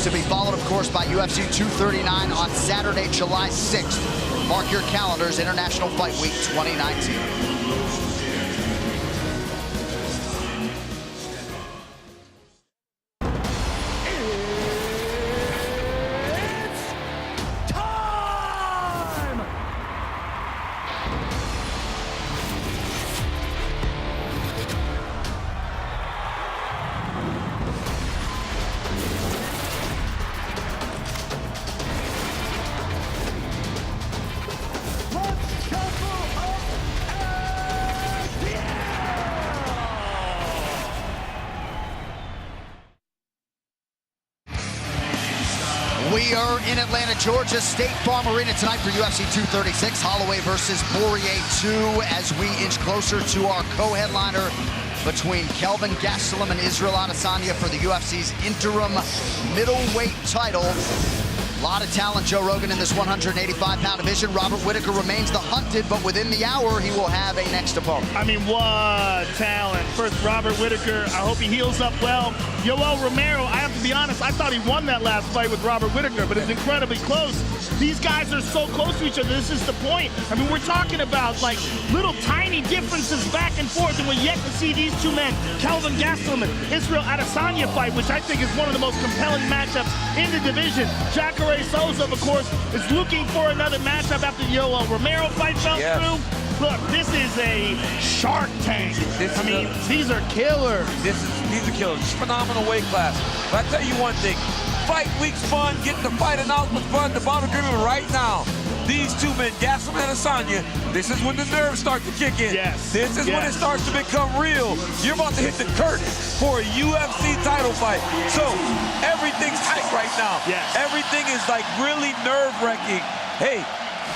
To be followed, of course, by UFC 239 on Saturday, July 6th. Mark your calendars, International Fight Week 2019. We are in Atlanta, Georgia, State Farm Arena tonight for UFC 236, Holloway versus Poirier 2, as we inch closer to our co-headliner between Kelvin Gastelum and Israel Adesanya for the UFC's interim middleweight title. A lot of talent, Joe Rogan, in this 185-pound division. Robert Whittaker remains the hunted, but within the hour, he will have a next opponent. I mean, what talent. First, Robert Whittaker, I hope he heals up well. Yoel Romero, I have to be honest, I thought he won that last fight with Robert Whittaker, but it's incredibly close. These guys are so close to each other. This is the point. I mean, we're talking about, like, little tiny differences back and forth, and we're yet to see these two men, Kelvin Gastelum and Israel Adesanya fight, which I think is one of the most compelling matchups in the division. Jacare Souza, of course, is looking for another matchup after the Yoel Romero fight fell through. Look, this is a Shark Tank. These are killers. These are killers. Phenomenal weight class. But I tell you one thing, fight week's fun, getting the fight announcement fun. The bottom agreement right now. These two men, Gastelum and Adesanya, this is when the nerves start to kick in. Yes. This is when it starts to become real. You're about to hit the curtain for a UFC title fight. So everything's tight right now. Yes. Everything is like really nerve-wracking. Hey,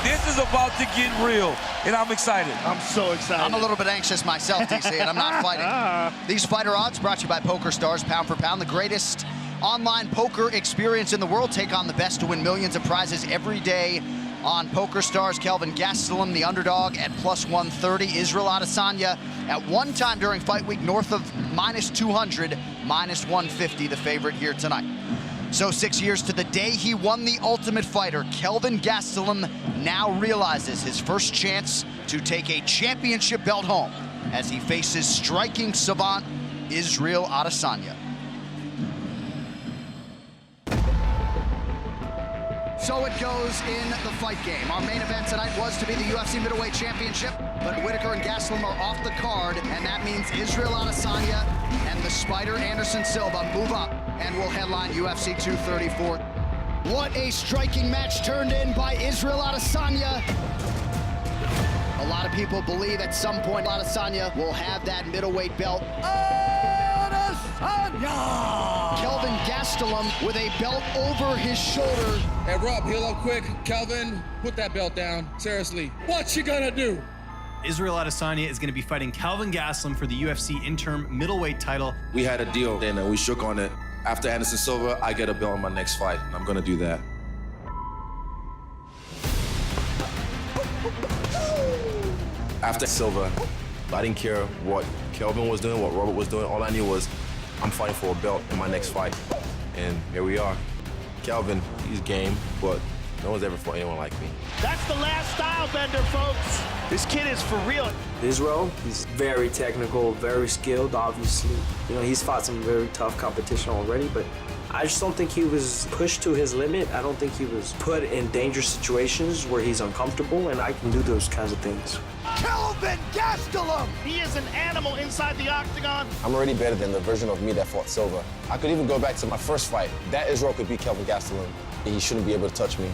this is about to get real, and I'm excited. I'm so excited. I'm a little bit anxious myself, DC, and I'm not fighting. These fighter odds brought to you by Poker Stars, pound for pound, the greatest online poker experience in the world. Take on the best to win millions of prizes every day on Poker Stars. Kelvin Gastelum, the underdog, at +130. Israel Adesanya at one time during fight week north of -200, -150, the favorite here tonight. So 6 years to the day he won the Ultimate Fighter, Kelvin Gastelum now realizes his first chance to take a championship belt home as he faces striking savant Israel Adesanya. So it goes in the fight game. Our main event tonight was to be the UFC Middleweight Championship, but Whittaker and Gastelum are off the card, and that means Israel Adesanya and the Spider Anderson Silva move up and will headline UFC 234. What a striking match turned in by Israel Adesanya. A lot of people believe at some point Adesanya will have that middleweight belt. Kelvin Gastelum with a belt over his shoulder. Hey, Rob, heal up quick. Kelvin, put that belt down. Seriously, what you gonna do? Israel Adesanya is going to be fighting Kelvin Gastelum for the UFC interim middleweight title. We had a deal, and we shook on it. After Anderson Silva, I get a belt in my next fight, and I'm gonna do that. After Silva, I didn't care what Kelvin was doing, what Robert was doing. All I knew was I'm fighting for a belt in my next fight. And here we are. Kelvin, he's game, but no one's ever fought anyone like me. That's the last style bender, folks. This kid is for real. Israel, he's very technical, very skilled, obviously. You know, he's fought some very tough competition already, but I just don't think he was pushed to his limit. I don't think he was put in dangerous situations where he's uncomfortable, and I can do those kinds of things. Kelvin Gastelum! He is an animal inside the octagon. I'm already better than the version of me that fought Silva. I could even go back to my first fight. That Israel could beat Kelvin Gastelum. He shouldn't be able to touch me.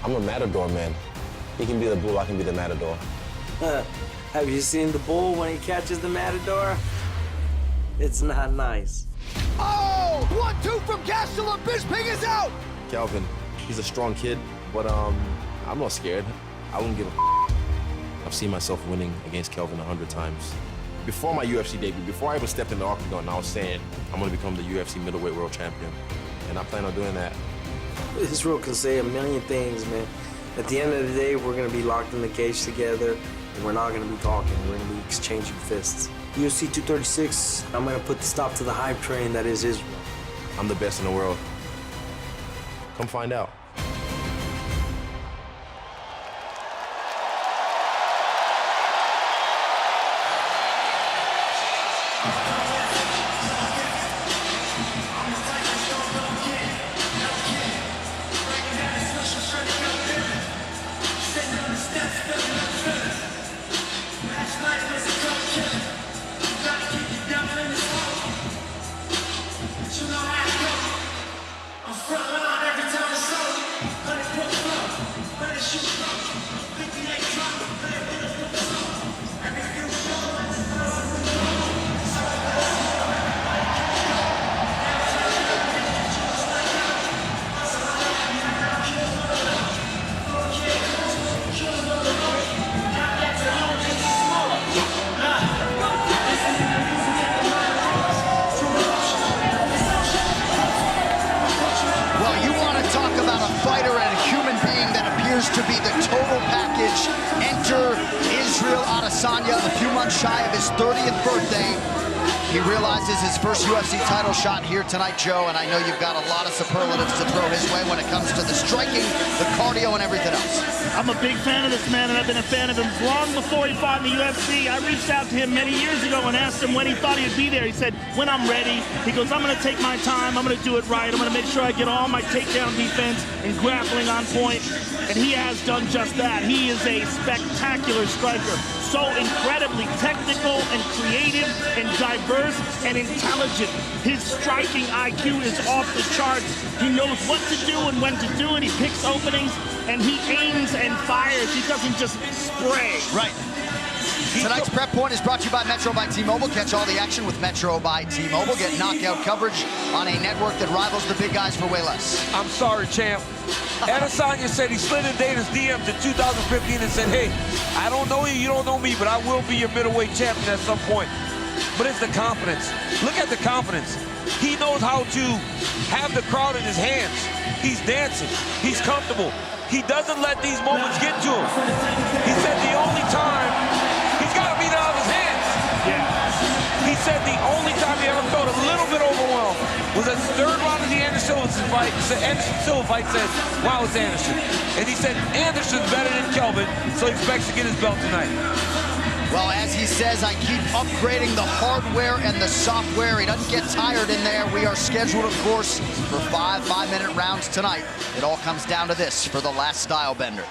I'm a matador, man. He can be the bull, I can be the matador. Have you seen the bull when he catches the matador? It's not nice. Oh! 1-2 from Gastelum. Bisping is out! Kelvin, he's a strong kid, but I'm not scared. I wouldn't give a I've seen myself winning against Kelvin 100 times. Before my UFC debut, before I ever stepped in the octagon, I was saying I'm gonna become the UFC middleweight world champion. And I plan on doing that. Israel can say a million things, man. At the end of the day, we're gonna be locked in the cage together, and we're not gonna be talking, we're gonna be exchanging fists. UFC 236, I'm gonna put the stop to the hype train that is Israel. I'm the best in the world. Come find out. To be the total package. Enter Israel Adesanya, a few months shy of his 30th birthday. He realizes his first UFC title shot here tonight, Joe, and I know you've got a lot of superlatives to throw his way when it comes to the striking, the cardio, and everything else. I'm a big fan of this man, and I've been a fan of him long before he fought in the UFC. I reached out to him many years ago and asked him when he thought he'd be there. He said, when I'm ready. He goes, I'm going to take my time. I'm going to do it right. I'm going to make sure I get all my takedown defense and grappling on point. And he has done just that. He is a spectacular striker. So incredibly technical and creative and diverse and intelligent. His striking IQ is off the charts. He knows what to do and when to do it. He picks openings and he aims and fires. He doesn't just spray. Right. Tonight's Prep Point is brought to you by Metro by T-Mobile. Catch all the action with Metro by T-Mobile. Get knockout coverage on a network that rivals the big guys for way less. I'm sorry, champ. Adesanya said he slid in Dana's DMs in 2015 and said, hey, I don't know you, you don't know me, but I will be your middleweight champion at some point. But it's the confidence. Look at the confidence. He knows how to have the crowd in his hands. He's dancing. He's comfortable. He doesn't let these moments get to him. He said the only time he's got to beat it out of his hands. Yeah. He said the only time he ever felt a little bit overwhelmed was at the third round of the Anderson Silva fight. Anderson Silva fight said, wow, it's Anderson. And he said Anderson's better than Kelvin, so he expects to get his belt tonight. Well, as he says, I keep upgrading the hardware and the software. He doesn't get tired in there. We are scheduled, of course, for 5 5-minute rounds tonight. It all comes down to this for the last style bender.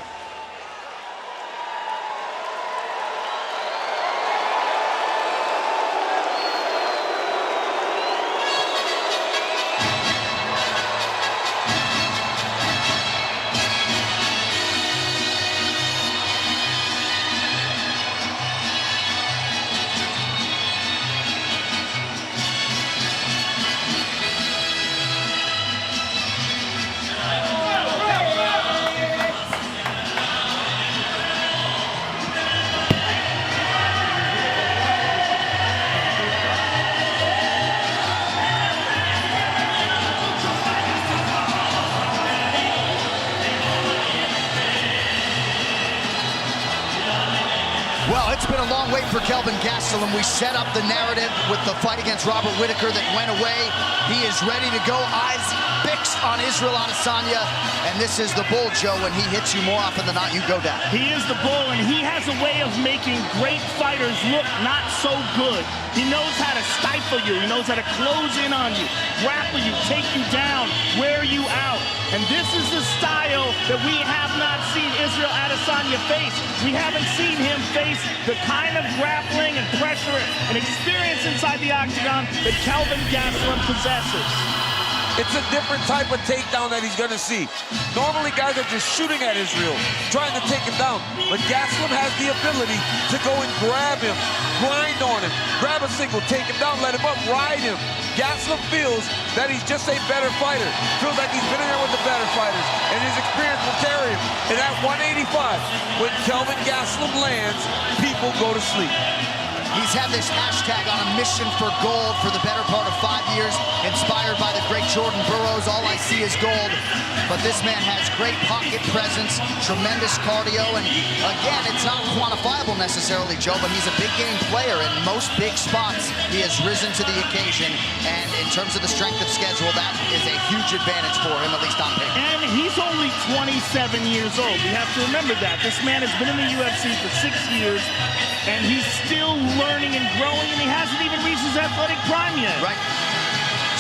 Well, it's been a long wait for Kelvin Gastelum. We set up the narrative with the fight against Robert Whittaker that went away. He is ready to go. Eyes fixed on Israel Adesanya. And this is the bull, Joe. When he hits you more often than not, you go down. He is the bull, and he has a way of making great fighters look not so good. He knows how to stifle you. He knows how to close in on you, grapple you, take you down, wear you out. And this is the style that we have not seen Israel Adesanya face. We haven't seen him face the kind of grappling and pressure and experience inside the octagon that Kelvin Gastelum possesses. It's a different type of takedown that he's going to see. Normally, guys are just shooting at Israel, trying to take him down. But Gastelum has the ability to go and grab him, grind on him, grab a single, take him down, let him up, ride him. Gastelum feels that he's just a better fighter. Feels like he's been in there with the better fighters, and his experience will carry him. And at 185, when Kelvin Gastelum lands, people go to sleep. He's had this hashtag on a mission for gold for the better part of 5 years, inspired by the great Jordan Burroughs, all I see is gold. But this man has great pocket presence, tremendous cardio, and again, it's not quantifiable necessarily, Joe, but he's a big game player. In most big spots, he has risen to the occasion, and in terms of the strength of schedule, that is a huge advantage for him, at least on paper. And he's only 27 years old. We have to remember that. This man has been in the UFC for 6 years, and he's still learning and growing, and he hasn't even reached his athletic prime yet. Right.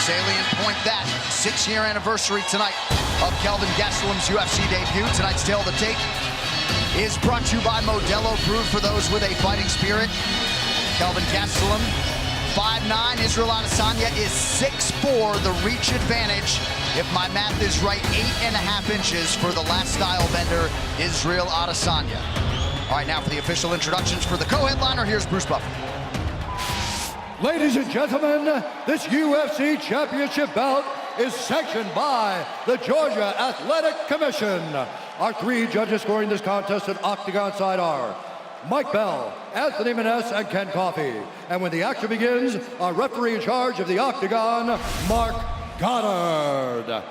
Salient point that. 6-year anniversary tonight of Kelvin Gastelum's UFC debut. Tonight's Tale of the Tape is brought to you by Modelo, brewed for those with a fighting spirit. Kelvin Gastelum, 5'9". Israel Adesanya is 6'4". The reach advantage, if my math is right, 8.5 inches for the last style bender, Israel Adesanya. All right, now for the official introductions for the co-headliner, here's Bruce Buffer. Ladies and gentlemen, this UFC championship bout is sanctioned by the Georgia Athletic Commission. Our 3 judges scoring this contest at octagon side are Mike Bell, Anthony Maness, and Ken Coffey. And when the action begins, our referee in charge of the octagon, Mark Goddard.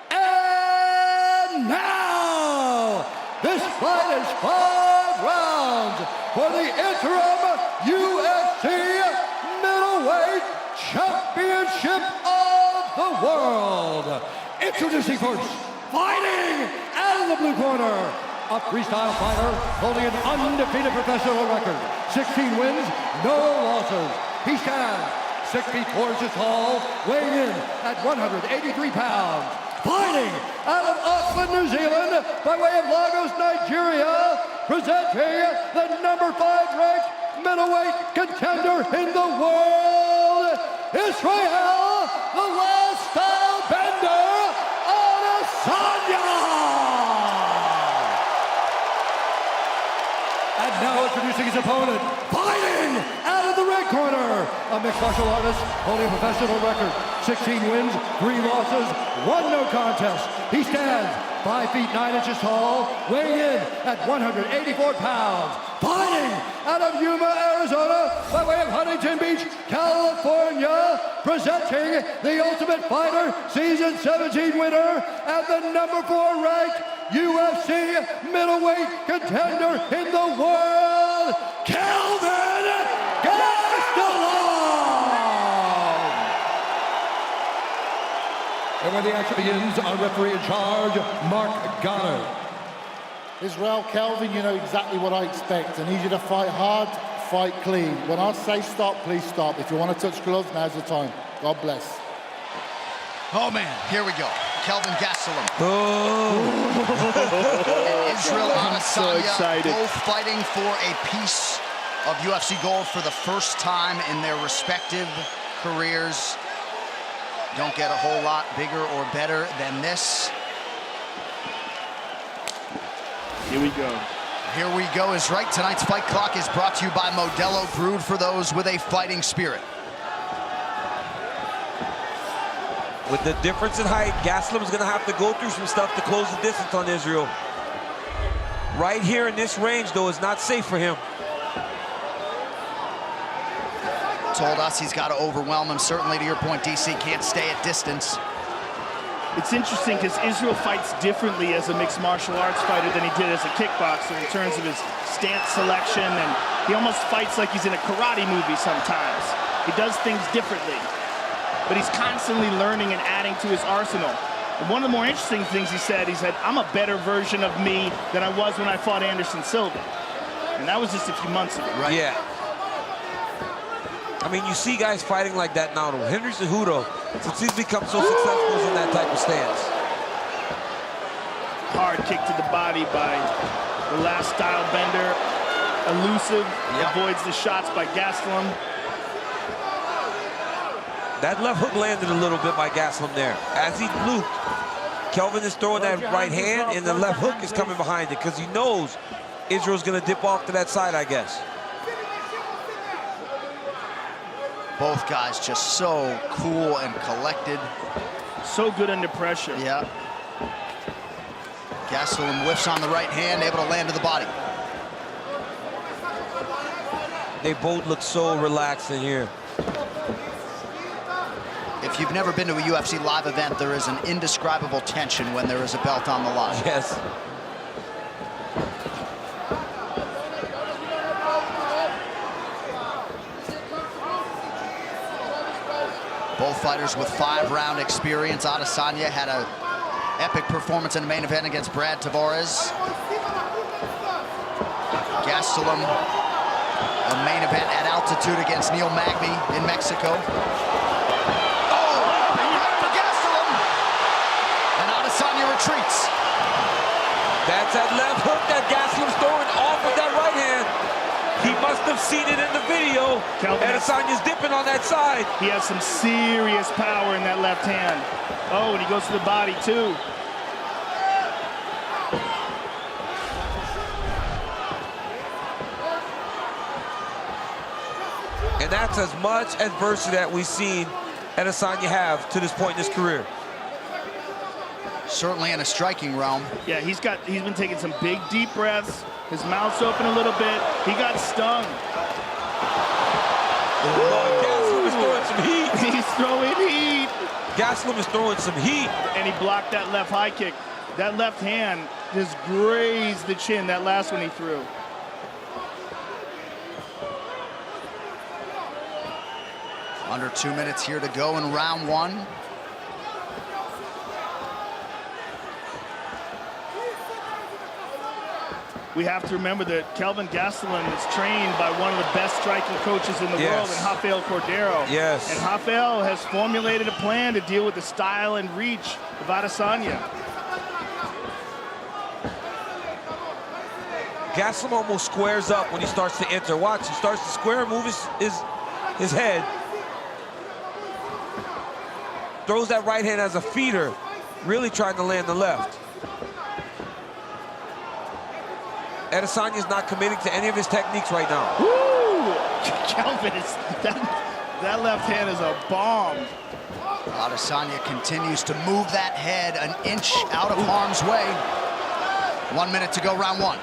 And now, this fight is 5 rounds for the interim UFC middleweight championship of the world. Introducing first, fighting out of the blue corner, a freestyle fighter holding an undefeated professional record, 16 wins, no losses. He stands 6 feet 4 inches tall, weighing in at 183 pounds. Fighting out of Auckland, New Zealand, by way of Lagos, Nigeria, presenting the number 5 ranked middleweight contender in the world, Israel, the last style bender, Adesanya! And now introducing his opponent, fighting out of the red corner, a mixed martial artist holding a professional record, 16 wins, 3 losses, 1 no contest. He stands 5 feet 9 inches tall, weighing in at 184 pounds. Fighting out of Yuma, Arizona, by way of Huntington Beach, California, presenting the Ultimate Fighter Season 17 winner and the number 4 ranked UFC middleweight contender in the world, Kelvin Gastelum! And when the action begins, our referee in charge, Mark Goddard. Israel, Kelvin, you know exactly what I expect. I need you to fight hard, fight clean. When I say stop, please stop. If you want to touch gloves, now's the time. God bless. Oh man, here we go. Kelvin Gastelum. Oh. Israel Adesanya, so excited. both fighting for a piece of UFC gold for the first time in their respective careers. Don't get a whole lot bigger or better than this. Here we go. Here we go is right. Tonight's fight clock is brought to you by Modelo, brewed for those with a fighting spirit. With the difference in height, Gastelum is going to have to go through some stuff to close the distance on Israel. Right here in this range, though, is not safe for him. Told us he's got to overwhelm him. Certainly, to your point, DC can't stay at distance. It's interesting because Israel fights differently as a mixed martial arts fighter than he did as a kickboxer in terms of his stance selection, and he almost fights like he's in a karate movie sometimes. He does things differently, but he's constantly learning and adding to his arsenal. And one of the more interesting things he said, I'm a better version of me than I was when I fought Anderson Silva. And that was just a few months ago. Right. Yeah. I mean, you see guys fighting like that now. Henry Cejudo, since he's become so successful, is in that type of stance. Hard kick to the body by the last style bender. Elusive, avoids the shots by Gastelum. That left hook landed a little bit by Gastelum there. As he looped, Kelvin is throwing that right hand, and the left hook is coming behind it because he knows Israel's going to dip off to that side, I guess. Both guys just so cool and collected. So good under pressure. Yeah. Gastelum whiffs on the right hand, able to land to the body. They both look so relaxed in here. If you've never been to a UFC live event, there is an indescribable tension when there is a belt on the line. Yes. Both fighters with 5-round experience. Adesanya had an epic performance in the main event against Brad Tavares. Gastelum, a main event at altitude against Neil Magny in Mexico. Retreats. That's that left hook that Gastelum's throwing off of that right hand. He must have seen it in the video. Adesanya's dipping on that side. He has some serious power in that left hand. Oh, and he goes to the body too. And that's as much adversity that we've seen Adesanya have to this point in his career. Certainly in a striking realm. Yeah, he's been taking some big deep breaths. His mouth's open a little bit. He got stung. Gastelum is throwing some heat. He's throwing heat. Gastelum is throwing some heat. And he blocked that left high kick. That left hand just grazed the chin, that last one he threw. Under 2 minutes here to go in round one. We have to remember that Kelvin Gastelum is trained by one of the best striking coaches in the world, in Rafael Cordero. Yes. And Rafael has formulated a plan to deal with the style and reach of Adesanya. Gastelum almost squares up when he starts to enter. Watch, he starts to square and move his head. Throws that right hand as a feeder, really trying to land the left. Adesanya's not committing to any of his techniques right now. Woo! Kelvin, that left hand is a bomb. Adesanya continues to move that head an inch out of harm's way. 1 minute to go, round one.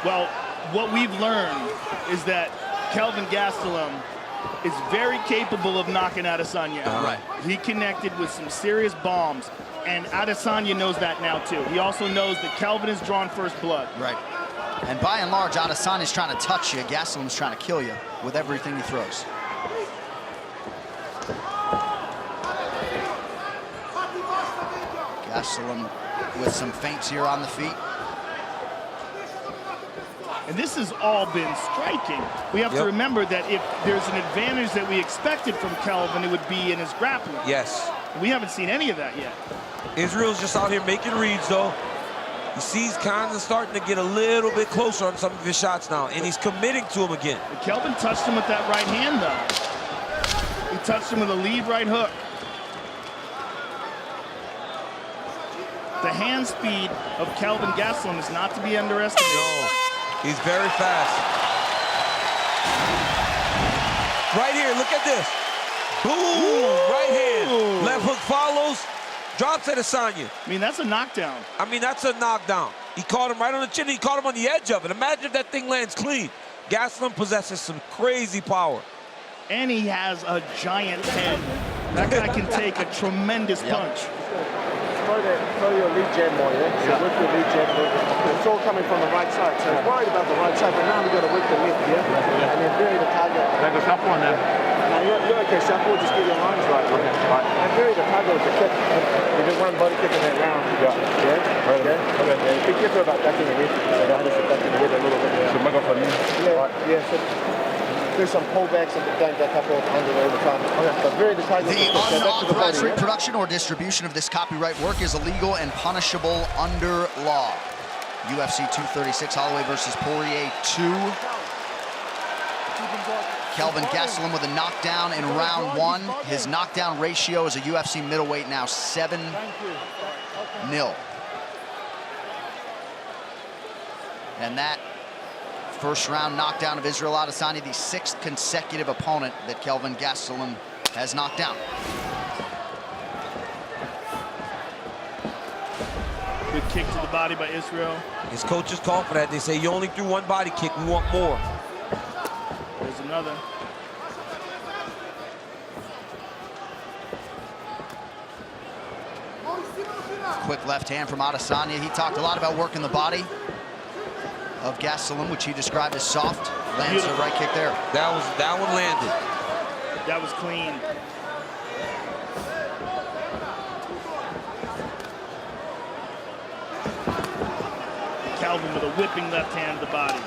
Well, what we've learned is that Kelvin Gastelum is very capable of knocking Adesanya out. Right. He connected with some serious bombs, and Adesanya knows that now too. He also knows that Kelvin has drawn first blood. Right. And by and large, Adesanya's trying to touch you. Gastelum's trying to kill you with everything he throws. Gastelum with some feints here on the feet. And this has all been striking. We have to remember that if there's an advantage that we expected from Kelvin, it would be in his grappling. Yes. We haven't seen any of that yet. Israel's just out here making reads, though. You see he's kind of starting to get a little bit closer on some of his shots now, and he's committing to him again. But Kelvin touched him with that right hand, though. He touched him with a lead right hook. The hand speed of Kelvin Gastelum is not to be underestimated. No, he's very fast. Right here, look at this. Boom, right hand. Left hook follows. Drops Adesanya. I mean, that's a knockdown. I mean, that's a knockdown. He caught him right on the chin. He caught him on the edge of it. Imagine if that thing lands clean. Gastelum possesses some crazy power. And he has a giant head. That guy can take a tremendous punch. Throw your lead jab more, yeah? So whip your lead jab. It's all coming from the right side. So he's worried about the right side, but now we've got to whip the left, yeah? And then vary the target. Like a southpaw then? No, you're okay, southpaw. Just get your lines right. Okay, right. And vary the target with the kick. You did one body kick in that round. Yeah? Yeah? Okay. Yeah, be careful about ducking the head. So that is ducking the head a little bit. So back up for me? Yeah, yeah. So do some pullbacks and don't back up under all the time. Okay. But vary the target. The unauthorized reproduction or distribution of this copyright work is illegal and punishable under law. UFC 236, Holloway versus Poirier 2. Kelvin Gastelum with a knockdown in round one. His knockdown ratio as a UFC middleweight now 7-0. And that first round knockdown of Israel Adesanya, the 6th consecutive opponent that Kelvin Gastelum has knocked down. Good kick to the body by Israel. His coaches call for that. They say, you only threw one body kick. We want more. There's another. Quick left hand from Adesanya. He talked a lot about working the body of Gastelum, which he described as soft. Lands a right kick there. That one landed. That was clean. Calvin with a whipping left hand to the body.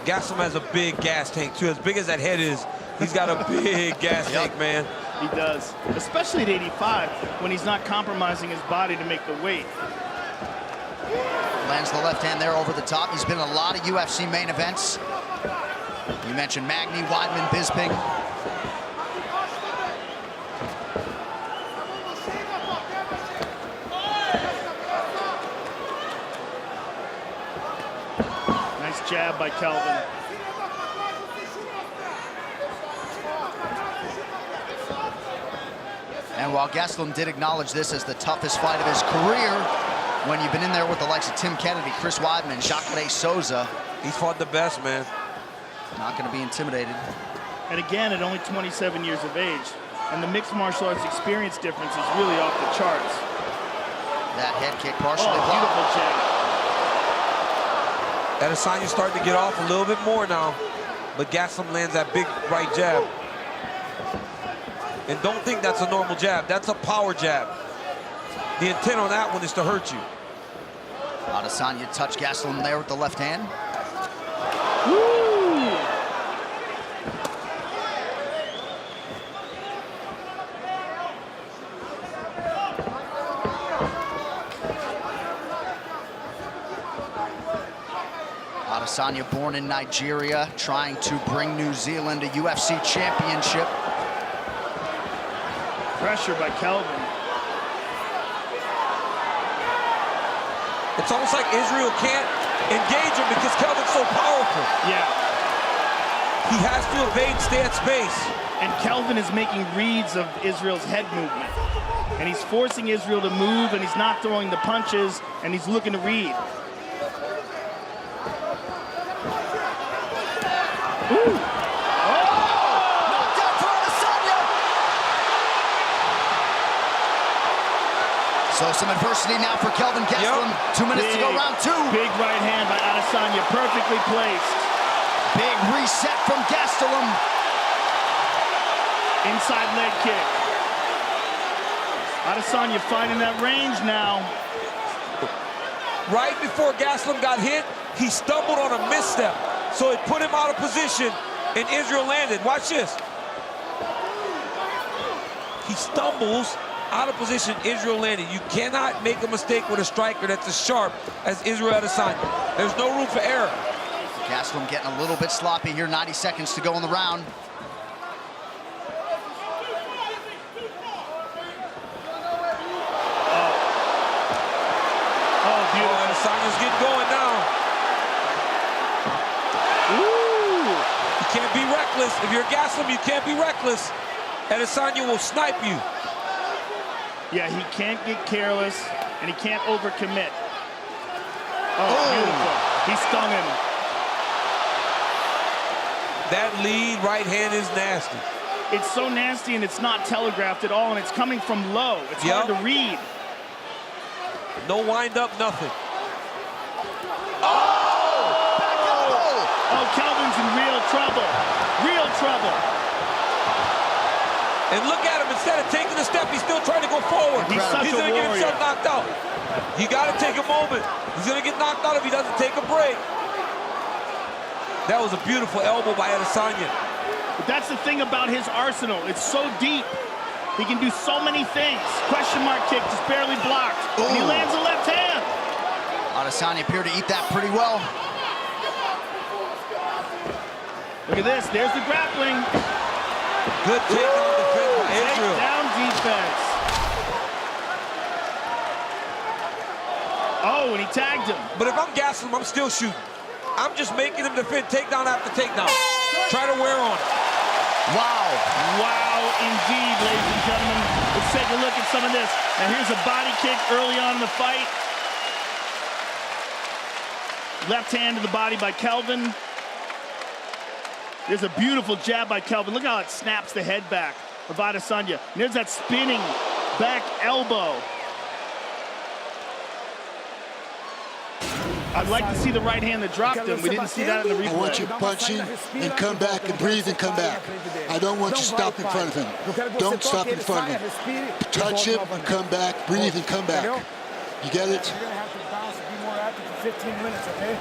Gastelum has a big gas tank too. As big as that head is, he's got a big gas tank, man. He does, especially at 85, when he's not compromising his body to make the weight. Lands the left hand there over the top. He's been in a lot of UFC main events. You mentioned Magny, Weidman, Bisping. Nice jab by Calvin. And while Gastelum did acknowledge this as the toughest fight of his career, when you've been in there with the likes of Tim Kennedy, Chris Weidman, Jacare Souza, he's fought the best, man. Not going to be intimidated. And again, at only 27 years of age, and the mixed martial arts experience difference is really off the charts. That head kick partially blocked. Beautiful jab. Adesanya's starting to get off a little bit more now, but Gastelum lands that big right jab. And don't think that's a normal jab. That's a power jab. The intent on that one is to hurt you. Adesanya touched Gastelum there with the left hand. Woo! Adesanya, born in Nigeria, trying to bring New Zealand a UFC championship. Pressure by Calvin. It's almost like Israel can't engage him because Calvin's so powerful. Yeah. He has to evade, stay at space. And Calvin is making reads of Israel's head movement. And he's forcing Israel to move, and he's not throwing the punches, and he's looking to read. Ooh. So some adversity now for Kelvin Gastelum. Yep. 2 minutes to go, round two. Big right hand by Adesanya, perfectly placed. Big reset from Gastelum. Inside leg kick. Adesanya finding that range now. Right before Gastelum got hit, he stumbled on a misstep. So it put him out of position, and Israel landed. Watch this. He stumbles out of position, Israel landed. You cannot make a mistake with a striker that's as sharp as Israel Adesanya. There's no room for error. Gastelum getting a little bit sloppy here. 90 seconds to go in the round. Oh, beautiful. Adesanya's getting going now. Ooh. You can't be reckless. If you're Gastelum, you can't be reckless. Adesanya will snipe you. Yeah, he can't get careless, and he can't overcommit. Oh, beautiful. He stung him. That lead right hand is nasty. It's so nasty, and it's not telegraphed at all, and it's coming from low. It's hard to read. No wind up, nothing. Oh, Calvin's in real trouble. Real trouble. And look at him, instead of taking a step, he's still trying to go forward. He's gonna get himself knocked out. You gotta take a moment. He's gonna get knocked out if he doesn't take a break. That was a beautiful elbow by Adesanya. But that's the thing about his arsenal. It's so deep. He can do so many things. Question mark kick, just barely blocked. And he lands a left hand. Adesanya appeared to eat that pretty well. Look at this, there's the grappling. Good takedown defense by Israel. Takedown defense. Oh, and he tagged him. But if I'm Gastelum, I'm still shooting. I'm just making him defend takedown after takedown. Try to wear on it. Wow. Wow, indeed, ladies and gentlemen. Let's take a look at some of this. Now here's a body kick early on in the fight. Left hand to the body by Kelvin. There's a beautiful jab by Kelvin. Look how it snaps the head back of Adesanya. And there's that spinning back elbow. I'd like to see the right hand that dropped him. We didn't see that in the replay. I want you punching and come back and breathe and come back. I don't want you to stop in front of him. Don't stop in front of him. Touch him and come back, breathe and come back. You get it? You're gonna have to bounce and be more active for 15 minutes, okay?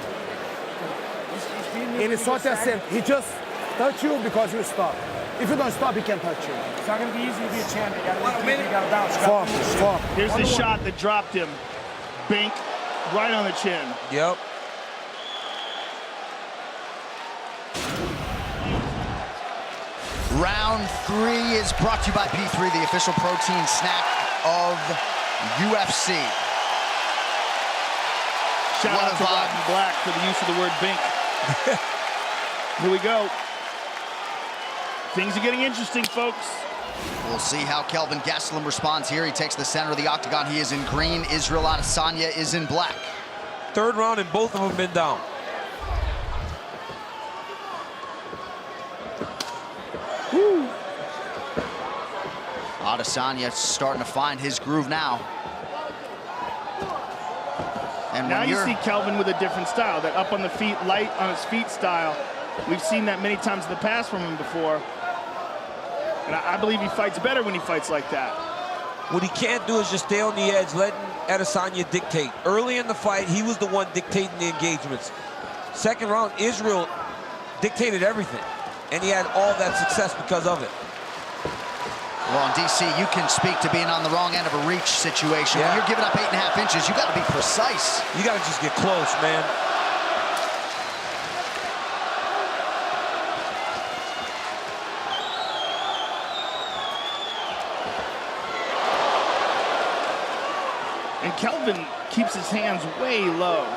Ele só te acerta. He just touch you because you stop. If you don't stop, he can't touch you. It's not gonna be easy to be a champion. You gotta bounce. Focus. Here's the shot that dropped him. Bink, right on the chin. Yep. Round 3 is brought to you by P3, the official protein snack of UFC. Shout out to Rotten Black for the use of the word bink. Here we go. Things are getting interesting, folks. We'll see how Kelvin Gastelum responds here. He takes the center of the octagon. He is in green. Israel Adesanya is in black. Third round and both of them been down. Woo. Adesanya starting to find his groove now. And now you see Kelvin with a different style, that up on the feet, light on his feet style. We've seen that many times in the past from him before. And I believe he fights better when he fights like that. What he can't do is just stay on the edge, letting Adesanya dictate. Early in the fight, he was the one dictating the engagements. Second round, Israel dictated everything. And he had all that success because of it. Well, in DC, you can speak to being on the wrong end of a reach situation. Yeah. When you're giving up 8.5 inches, you got to be precise. You got to just get close, man. And Kelvin keeps his hands way low.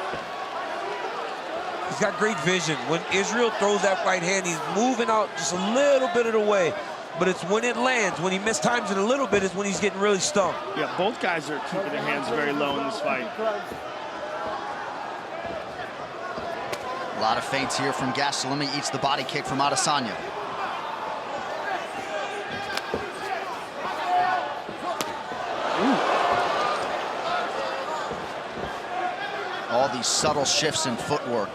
He's got great vision. When Israel throws that right hand, he's moving out just a little bit of the way. But it's when it lands, when he mistimes it a little bit, is when he's getting really stumped. Yeah, both guys are keeping their hands very low in this fight. A lot of feints here from Gastelum. He eats the body kick from Adesanya. All these subtle shifts in footwork.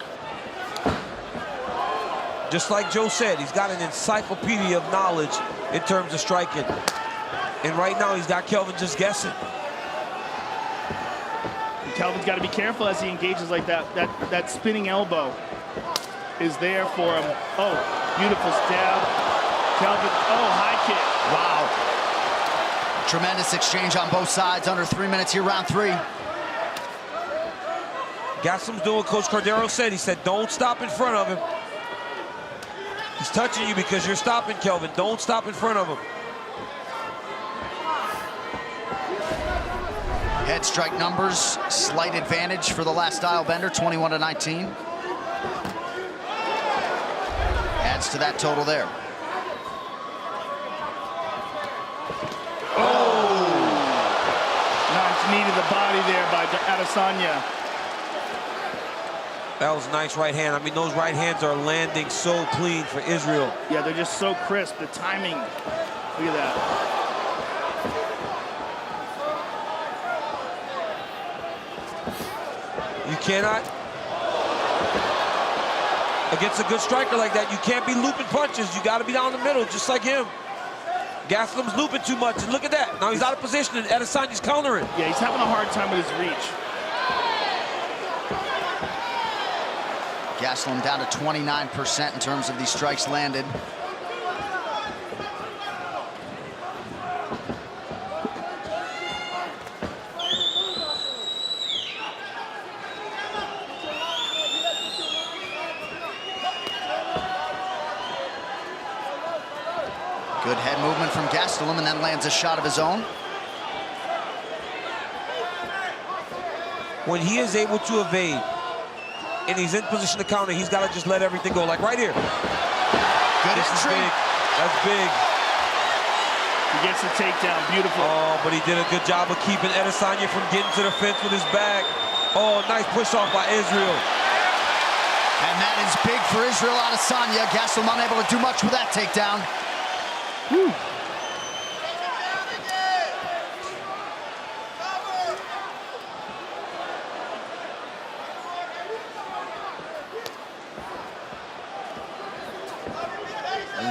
Just like Joe said, he's got an encyclopedia of knowledge in terms of striking. And right now, he's got Kelvin just guessing. And Kelvin's got to be careful as he engages like that. That spinning elbow is there for him. Oh, beautiful stab. Kelvin, oh, high kick. Wow. Tremendous exchange on both sides. Under 3 minutes here, round 3. Gastelum's doing what Coach Cordero said. He said, don't stop in front of him. He's touching you because you're stopping, Kelvin. Don't stop in front of him. Head strike numbers, slight advantage for the last style bender, 21-19. Adds to that total there. Oh! Nice knee to the body there by Adesanya. That was a nice right hand. I mean, those right hands are landing so clean for Israel. Yeah, they're just so crisp. The timing, look at that. You cannot, against a good striker like that, you can't be looping punches. You got to be down the middle, just like him. Gastelum's looping too much, and look at that. Now he's out of position, and Adesanya's countering. Yeah, he's having a hard time with his reach. Gastelum down to 29% in terms of these strikes landed. Good head movement from Gastelum, and then lands a shot of his own. When he is able to evade, and he's in position to counter, he's got to just let everything go, like right here. Good entry. Big. That's big. He gets the takedown, beautiful. Oh, but he did a good job of keeping Adesanya from getting to the fence with his back. Oh, nice push off by Israel. And that is big for Israel Adesanya. Gastelum unable to do much with that takedown. Whew.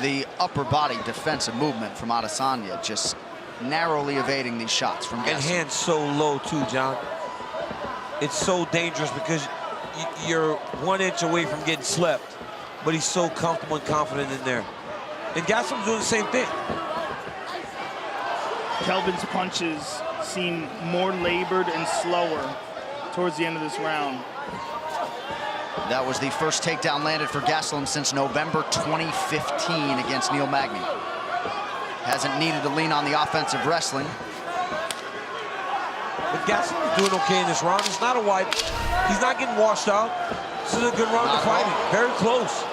The upper body defensive movement from Adesanya, just narrowly evading these shots from Gastelum. And hands so low too, John. It's so dangerous because you're 1 inch away from getting slept, but he's so comfortable and confident in there. And Gastelum's doing the same thing. Kelvin's punches seem more labored and slower towards the end of this round. That was the first takedown landed for Gastelum since November 2015 against Neil Magny. Hasn't needed to lean on the offensive wrestling. But Gastelum's doing okay in this round. It's not a wide. He's not getting washed out. This is a good round of fighting. Very close.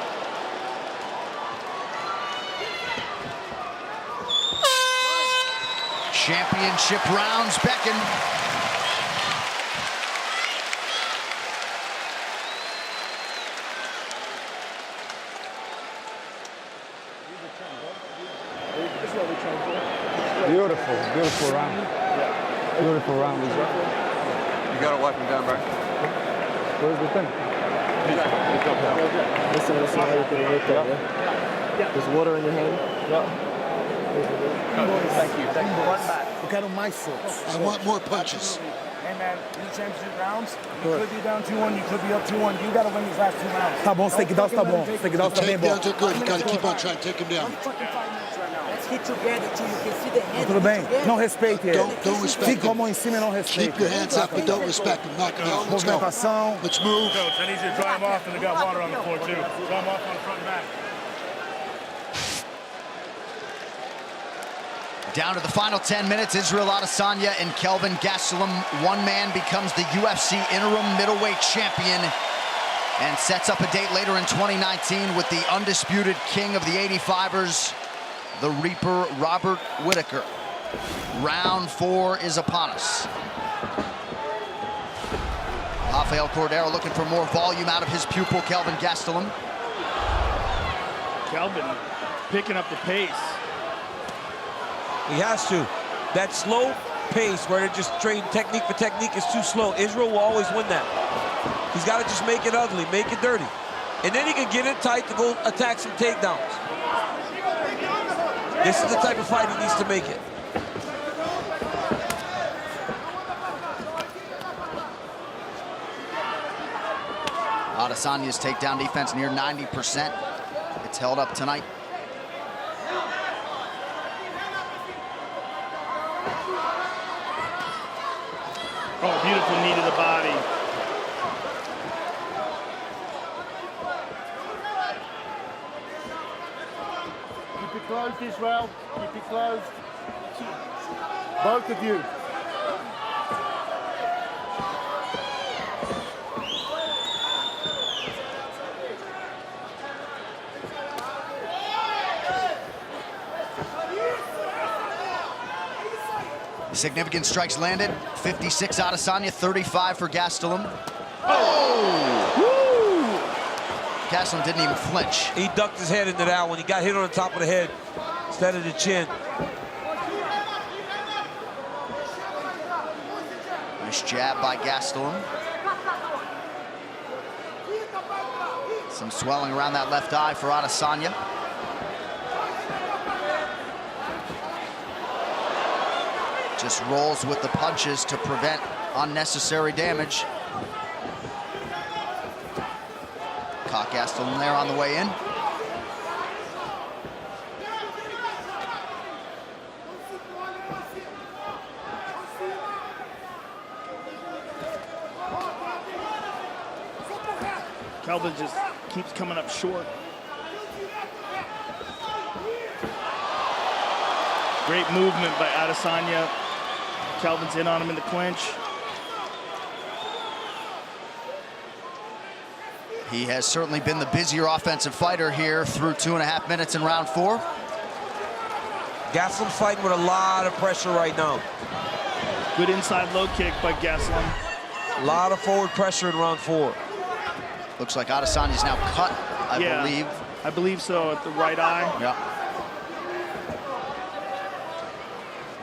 Championship rounds beckon. Beautiful, beautiful round. Beautiful round. You gotta wipe him down, right? Where's the thing? Listen, everything right there, yeah? There's water in your hand? Yeah. Thank you. Run back. Eu quero mais socos. I want more punches. Hey man, these championship rounds, you could be down 2-1, you could be up 2-1. You gotta win these last 2 rounds. Tá bom, você tem que dar, tá bom. Você tem que dar, tá bem bom. Takedowns are good. You gotta keep on trying to take him down. Let's hit together too. You can see the hands. Tudo bem. Não respeite ele. Don't respect him. Fica com a mão em cima e não respeite. Keep your hands up, but don't respect him. Knock him out. Let's go. Movimentação. Let's move. Coach, I need you to dry him off, and they got water on the floor too. Dry him off on the front and back. Down to the final 10 minutes, Israel Adesanya and Kelvin Gastelum. One man becomes the UFC interim middleweight champion and sets up a date later in 2019 with the undisputed king of the 85ers, the Reaper, Robert Whittaker. Round 4 is upon us. Rafael Cordero looking for more volume out of his pupil, Kelvin Gastelum. Kelvin picking up the pace. He has to. That slow pace where they're just trading technique for technique is too slow. Israel will always win that. He's got to just make it ugly, make it dirty. And then he can get it tight to go attack some takedowns. This is the type of fight he needs to make it. Adesanya's takedown defense near 90%. It's held up tonight. Oh, beautiful knee to the body. Keep it closed, Israel. Keep it closed. Both of you. Significant strikes landed. 56 Adesanya, 35 for Gastelum. Oh! Gastelum didn't even flinch. He ducked his head into that one. He got hit on the top of the head instead of the chin. Nice jab by Gastelum. Some swelling around that left eye for Adesanya. Just rolls with the punches to prevent unnecessary damage. Caught Gastelum there on the way in. Kelvin just keeps coming up short. Great movement by Adesanya. Kelvin's in on him in the clinch. He has certainly been the busier offensive fighter here through 2.5 minutes in round 4. Gastelum fighting with a lot of pressure right now. Good inside low kick by Gastelum. A lot of forward pressure in round 4. Looks like Adesanya's now cut, I believe. I believe so, at the right eye. Yeah.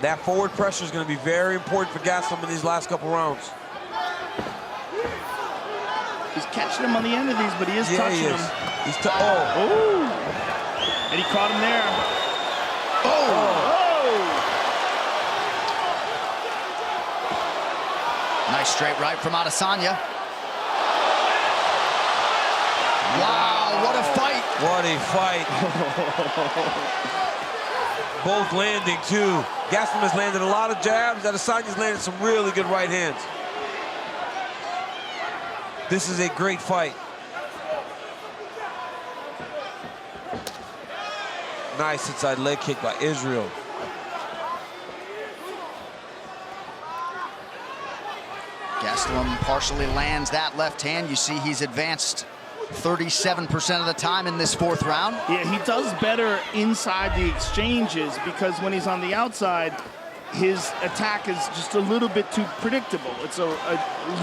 That forward pressure is going to be very important for Gastelum in these last couple rounds. He's catching him on the end of these, but he is touching him. He's And he caught him there. Nice straight right from Adesanya. Wow, what a fight. What a fight. Both landing, too. Gastelum has landed a lot of jabs. Adesanya's landed some really good right hands. This is a great fight. Nice inside leg kick by Israel. Gastelum partially lands that left hand. You see he's advanced 37% of the time in this fourth round. Yeah, he does better inside the exchanges because when he's on the outside, his attack is just a little bit too predictable. It's a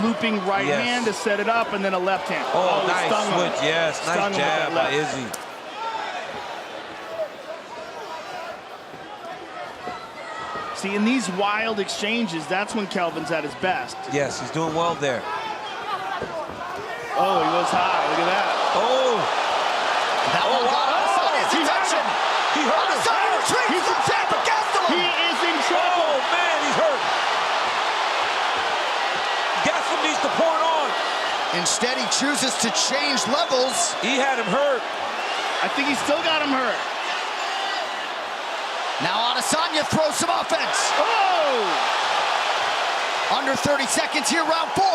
looping right hand to set it up and then a left hand. Oh, nice switch, yes. Nice jab by Izzy. See, in these wild exchanges, that's when Kelvin's at his best. Yes, he's doing well there. Oh, he goes high. Look at that. Oh! That one got Adesanya's attention. He hurt him. Adesanya retreats from Tampa Gastelum. He is in trouble. Oh, man, he's hurt. Gastelum needs to pour it on. Instead, he chooses to change levels. He had him hurt. I think he still got him hurt. Now Adesanya throws some offense. Oh! Under 30 seconds here, round 4.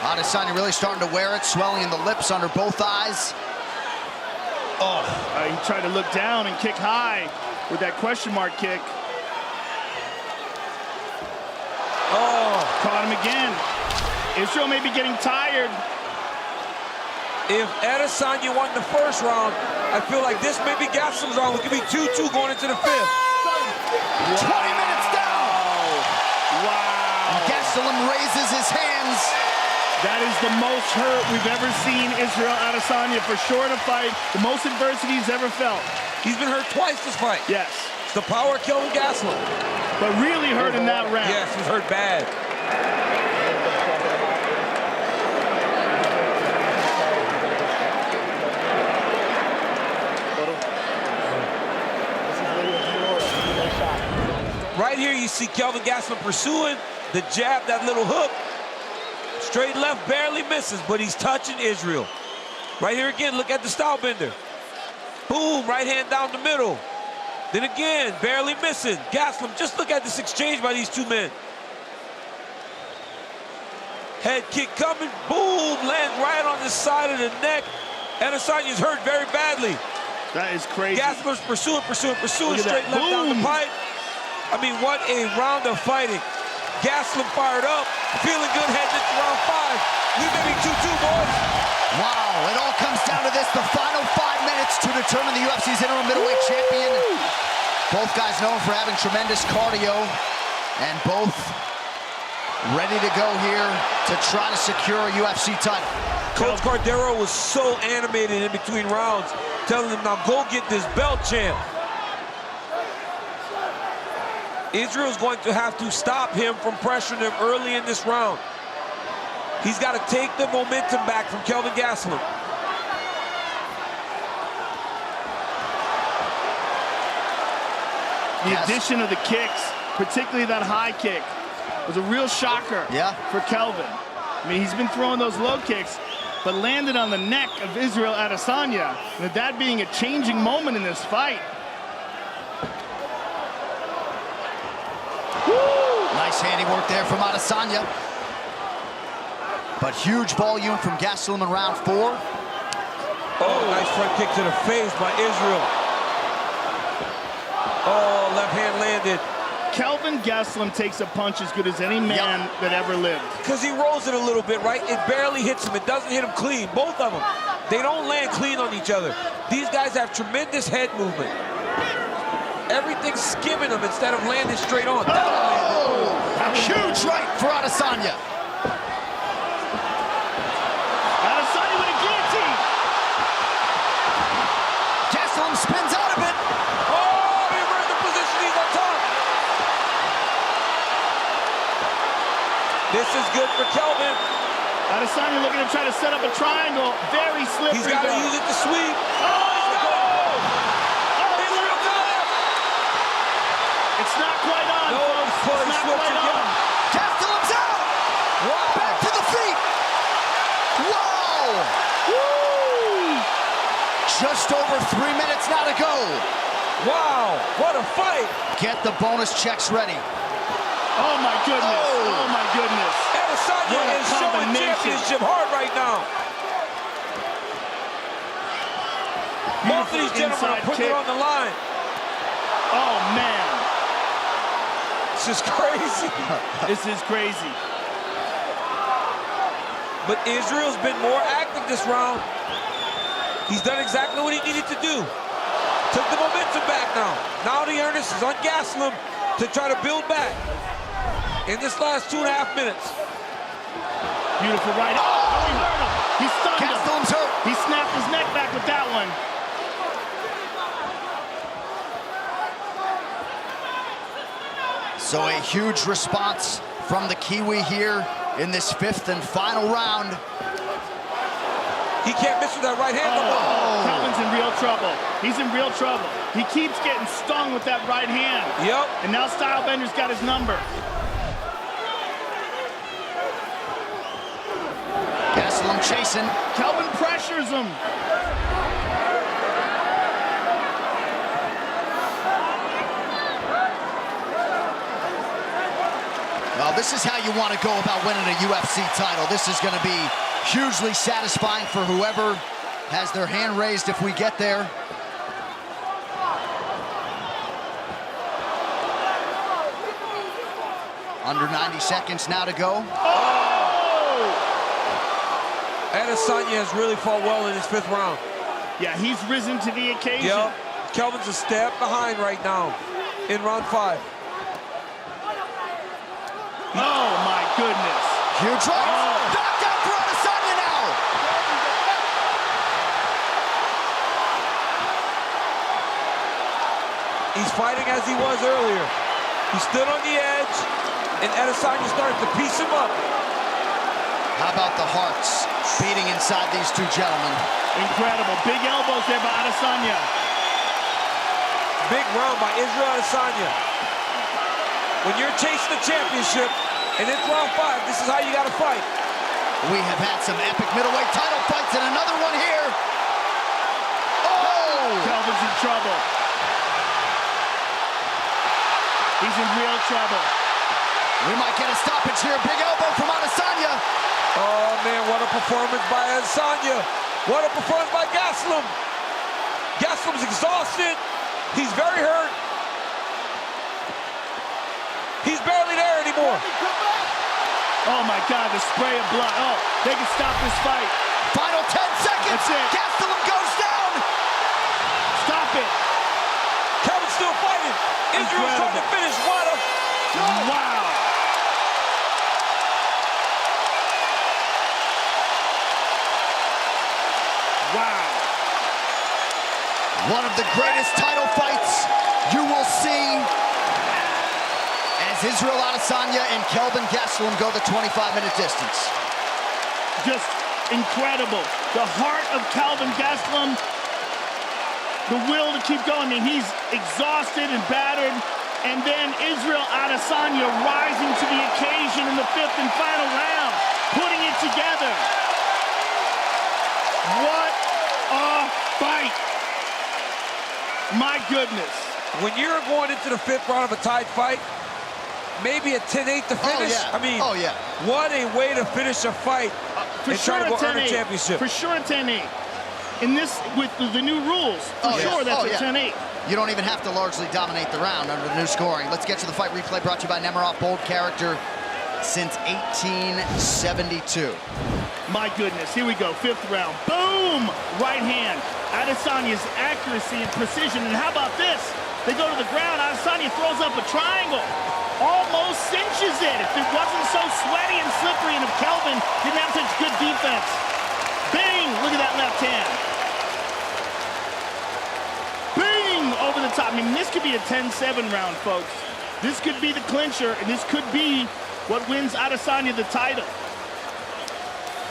Adesanya really starting to wear it, swelling in the lips under both eyes. Oh, he tried to look down and kick high with that question mark kick. Oh, caught him again. Israel may be getting tired. If Adesanya won the first round, I feel like this may be Gastelum's round. It could be 2-2 going into the 5th. 20 minutes down. Wow. Gastelum raises his hands. That is the most hurt we've ever seen Israel Adesanya for sure in a fight. The most adversity he's ever felt. He's been hurt twice this fight. Yes. It's the power of Kelvin Gastelum. But really hurt in that round. Yes, he's hurt bad. Right here, you see Kelvin Gastelum pursuing the jab, that little hook. Straight left, barely misses, but he's touching Israel. Right here again, look at the style bender. Boom, right hand down the middle. Then again, barely missing. Gastelum, just look at this exchange by these two men. Head kick coming, boom, lands right on the side of the neck. Adesanya's hurt very badly. That is crazy. Gastelum's pursuing, straight left down the pipe. I mean, what a round of fighting. Gastelum fired up, feeling good heading into round 5. We may be 2-2, boys. Wow, it all comes down to this, the final 5 minutes to determine the UFC's interim middleweight champion. Both guys known for having tremendous cardio, and both ready to go here to try to secure a UFC title. Coach Cordero was so animated in between rounds, telling him, now go get this belt, champ. Israel's going to have to stop him from pressuring him early in this round. He's got to take the momentum back from Kelvin Gastelum. The addition of the kicks, particularly that high kick, was a real shocker for Kelvin. I mean, he's been throwing those low kicks, but landed on the neck of Israel Adesanya. And that being a changing moment in this fight. Nice handiwork there from Adesanya. But huge volume from Gastelum in round 4. Oh, nice front kick to the face by Israel. Oh, left hand landed. Kelvin Gastelum takes a punch as good as any man that ever lived. Because he rolls it a little bit, right? It barely hits him. It doesn't hit him clean. Both of them. They don't land clean on each other. These guys have tremendous head movement. Everything's skimming them instead of landing straight on. Huge right for Adesanya. This is good for Kelvin. Adesanya looking to try to set up a triangle. Very slippery. He's got to use it to sweep. It's not quite on, folks. It's not quite on. Gastelum's out! Wow. Back to the feet! Wow! Woo! Just over 3 minutes now to go. Wow, what a fight! Get the bonus checks ready. Oh my goodness! Oh my goodness! Adesanya What a is showing combination. championship hard right now. Both of these gentlemen are putting it on the line. Oh man! This is crazy. This is crazy. But Israel's been more active this round. He's done exactly what he needed to do. Took the momentum back now. Now the earnest is on Gastelum to try to build back in this last 2.5 minutes. Beautiful right. Oh, he hurt him. He stunned him. Gastelum's hurt. He snapped his neck back with that one. So a huge response from the Kiwi here in this 5th and final round. He can't miss with that right hand. Kelvin's in real trouble. He's in real trouble. He keeps getting stung with that right hand. Yep. And now Stylebender's got his number. Gastelum chasing. Kelvin pressures him. Well, this is how you want to go about winning a UFC title. This is going to be hugely satisfying for whoever has their hand raised if we get there. Under 90 seconds now to go. Oh! Adesanya has really fought well in his 5th round. Yeah, he's risen to the occasion. Yep. Kelvin's a step behind right now in round 5. Oh my goodness. Huge right. Knockdown for Adesanya now. He's fighting as he was earlier. He stood on the edge, and Adesanya started to piece him up. How about the hearts beating inside these two gentlemen? Incredible. Big elbows there by Adesanya. Big round by Israel Adesanya. When you're chasing the championship, and it's round 5, this is how you got to fight. We have had some epic middleweight title fights and another one here. Oh! Kelvin's in trouble. He's in real trouble. We might get a stoppage here. Big elbow from Adesanya. Oh, man, what a performance by Adesanya. What a performance by Gastelum. Gastelum's exhausted. He's very hurt. He's barely there anymore. Oh my God, the spray of blood. Oh, they can stop this fight. Final 10 seconds. That's it. Gastelum goes down. Stop it. Kelvin's still fighting. Israel's trying to finish. What a... Wow. Wow. One of the greatest title fights you will see as Israel Adesanya and Kelvin Gastelum go the 25-minute distance. Just incredible. The heart of Kelvin Gastelum, the will to keep going. I mean, he's exhausted and battered. And then Israel Adesanya rising to the occasion in the 5th and final round, putting it together. What a fight. My goodness. When you're going into the 5th round of a tied fight, maybe a 10-8 to finish. Oh, yeah. I mean, yeah. What a way to finish a fight For and sure try to go earn a 10-8. championship. For sure 10-8. In this, with the new rules, for sure that's a 10-8. You don't even have to largely dominate the round under the new scoring. Let's get to the fight replay brought to you by Nemiroff, bold character since 1872. My goodness, here we go, 5th round. Boom! Right hand. Adesanya's accuracy and precision. And how about this? They go to the ground. Adesanya throws up a triangle. Almost cinches it. If it wasn't so sweaty and slippery, and if Kelvin didn't have such good defense. Bing! Look at that left hand. Bing! Over the top. I mean, this could be a 10-7 round, folks. This could be the clincher, and this could be what wins Adesanya the title.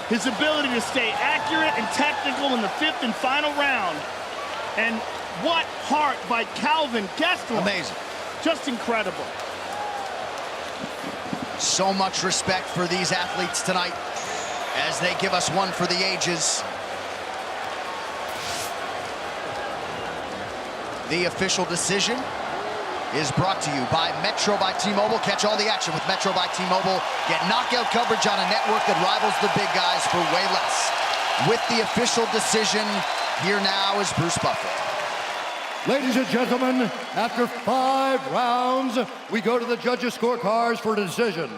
His ability to stay accurate and technical in the 5th and final round. And what heart by Calvin Gastelum. Amazing. Just incredible. So much respect for these athletes tonight as they give us one for the ages. The official decision is brought to you by Metro by T-Mobile. Catch all the action with Metro by T-Mobile. Get knockout coverage on a network that rivals the big guys for way less. With the official decision, here now is Bruce Buffer. Ladies and gentlemen, after 5 rounds, we go to the judges' scorecards for decision.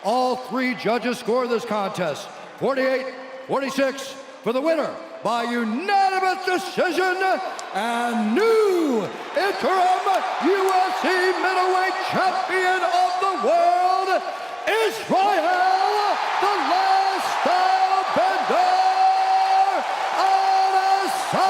All 3 judges score this contest 48-46 for the winner by unanimous decision and new interim UFC middleweight champion of the world, Israel, the last style bender, Adesanya.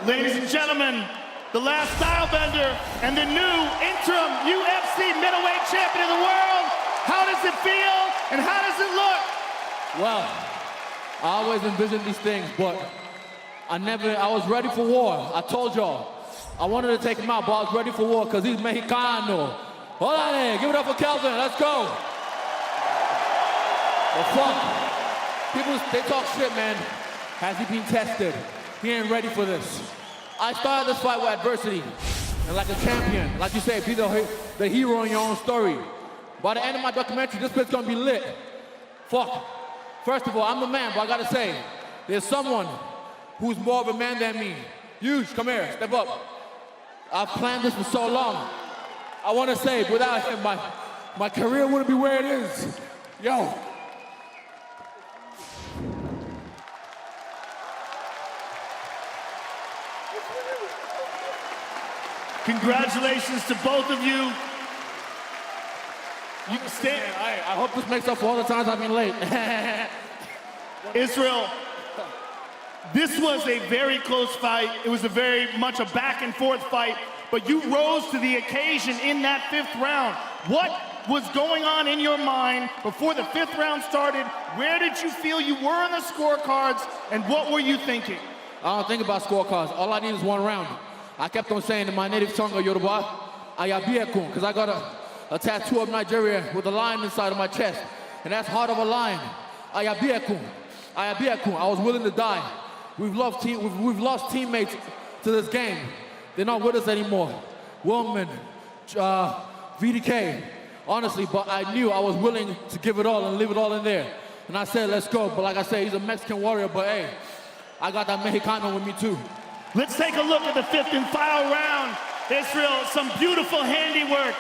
Ladies and gentlemen, the last style bender and the new interim UFC middleweight champion of the world. How does it feel and how does it look? Well, I always envisioned these things, but I was ready for war. I told y'all, I wanted to take him out, but I was ready for war because he's Mexicano. Hold on there, give it up for Kelvin, let's go. But fuck, people, they talk shit, man. Has he been tested? He ain't ready for this. I started this fight with adversity. And like a champion, like you say, be the hero in your own story. By the end of my documentary, this bit's gonna be lit. Fuck. First of all, I'm the man, but I gotta say, there's someone who's more of a man than me. Huge, come here, step up. I've planned this for so long. I wanna say, without him, my career wouldn't be where it is. Yo. Congratulations to both of you. You can stand. I hope this makes up for all the times I've been late. Israel, this was a very close fight. It was very much a back and forth fight, but you rose to the occasion in that 5th round. What was going on in your mind before the 5th round started? Where did you feel you were in the scorecards, and what were you thinking? I don't think about scorecards. All I need is 1 round. I kept on saying in my native tongue of Yoruba, Ayabiekun, because I got a tattoo of Nigeria with a lion inside of my chest, and that's heart of a lion. Ayabiekun, Ayabiekun. I was willing to die. We've lost teammates to this game. They're not with us anymore. Willman, VDK, honestly, but I knew I was willing to give it all and leave it all in there. And I said, let's go. But like I said, he's a Mexican warrior, but hey, I got that Mexicano with me too. Let's take a look at the 5th and final round. Israel, some beautiful handiwork.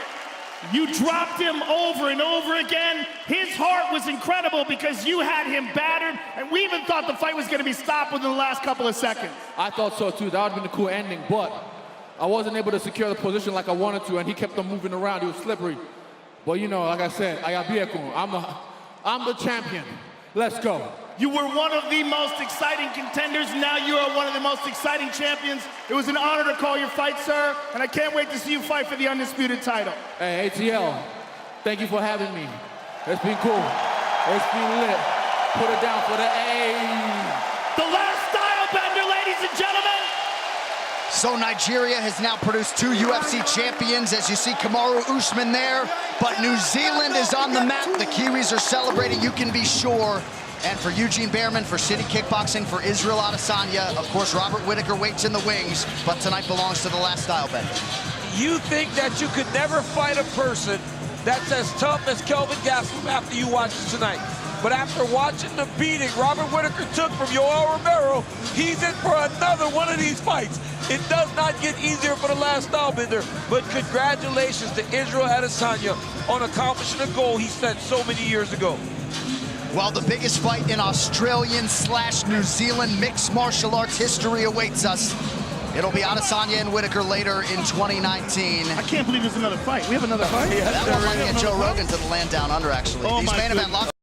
You dropped him over and over again. His heart was incredible because you had him battered, and we even thought the fight was going to be stopped within the last couple of seconds. I thought so too. That would have been a cool ending, but I wasn't able to secure the position like I wanted to, and he kept on moving around. He was slippery. But you know, like I said, I'm the champion. Let's go. You were one of the most exciting contenders. Now you are one of the most exciting champions. It was an honor to call your fight, sir, and I can't wait to see you fight for the undisputed title. Hey, ATL, thank you for having me. It's been cool. It's been lit. Put it down for the A. The last style bender, ladies and gentlemen. So Nigeria has now produced 2 UFC champions, as you see Kamaru Usman there, but New Zealand is on the map. The Kiwis are celebrating, you can be sure. And for Eugene Behrman, for City Kickboxing, for Israel Adesanya, of course, Robert Whittaker waits in the wings, but tonight belongs to the last style bender. You think that you could never fight a person that's as tough as Kelvin Gastelum after you watch it tonight. But after watching the beating Robert Whittaker took from Yoel Romero, he's in for another one of these fights. It does not get easier for the last style bender, but congratulations to Israel Adesanya on accomplishing a goal he set so many years ago. Well, the biggest fight in Australian/New Zealand mixed martial arts history awaits us. It'll be Adesanya and Whitaker later in 2019. I can't believe there's another fight. We have another fight? That one might get Joe Rogan to the land down under, actually. Oh, These my main event goodness.